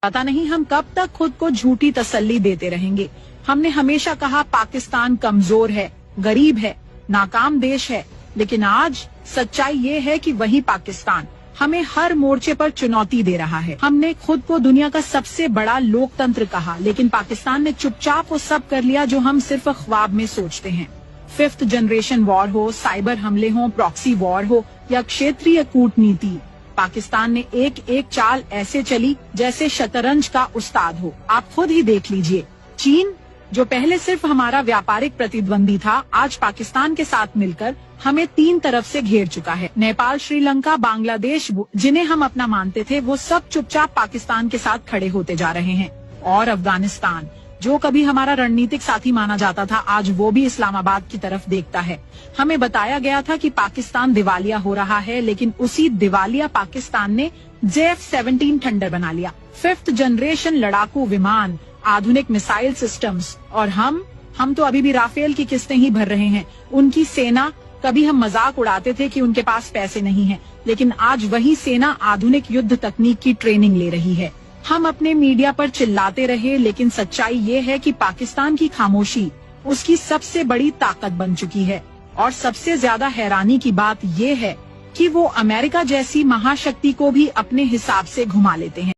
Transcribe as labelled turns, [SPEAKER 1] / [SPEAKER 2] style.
[SPEAKER 1] पता नहीं हम कब तक खुद को झूठी तसल्ली देते रहेंगे। हमने हमेशा कहा पाकिस्तान कमजोर है, गरीब है, नाकाम देश है, लेकिन आज सच्चाई ये है कि वही पाकिस्तान हमें हर मोर्चे पर चुनौती दे रहा है। हमने खुद को दुनिया का सबसे बड़ा लोकतंत्र कहा, लेकिन पाकिस्तान ने चुपचाप वो सब कर लिया जो हम सिर्फ ख्वाब में सोचते हैं। 5th जनरेशन वॉर हो, साइबर हमले हो, प्रॉक्सी वॉर हो या क्षेत्रीय कूटनीति, पाकिस्तान ने एक एक चाल ऐसे चली जैसे शतरंज का उस्ताद हो। आप खुद ही देख लीजिए, चीन जो पहले सिर्फ हमारा व्यापारिक प्रतिद्वंदी था, आज पाकिस्तान के साथ मिलकर हमें 3 तरफ से घेर चुका है। नेपाल, श्रीलंका, बांग्लादेश, जिन्हें हम अपना मानते थे, वो सब चुपचाप पाकिस्तान के साथ खड़े होते जा रहे हैं। और अफगानिस्तान जो कभी हमारा रणनीतिक साथी माना जाता था, आज वो भी इस्लामाबाद की तरफ देखता है। हमें बताया गया था कि पाकिस्तान दिवालिया हो रहा है, लेकिन उसी दिवालिया पाकिस्तान ने JF-17 थंडर बना लिया। 5th जनरेशन लड़ाकू विमान, आधुनिक मिसाइल सिस्टम्स, और हम तो अभी भी राफेल की किस्तें ही भर रहे हैं। उनकी सेना, कभी हम मजाक उड़ाते थे कि उनके पास पैसे नहीं है, लेकिन आज वही सेना आधुनिक युद्ध तकनीक की ट्रेनिंग ले रही है। हम अपने मीडिया पर चिल्लाते रहे, लेकिन सच्चाई ये है कि पाकिस्तान की खामोशी उसकी सबसे बड़ी ताकत बन चुकी है। और सबसे ज्यादा हैरानी की बात ये है कि वो अमेरिका जैसी महाशक्ति को भी अपने हिसाब से घुमा लेते हैं।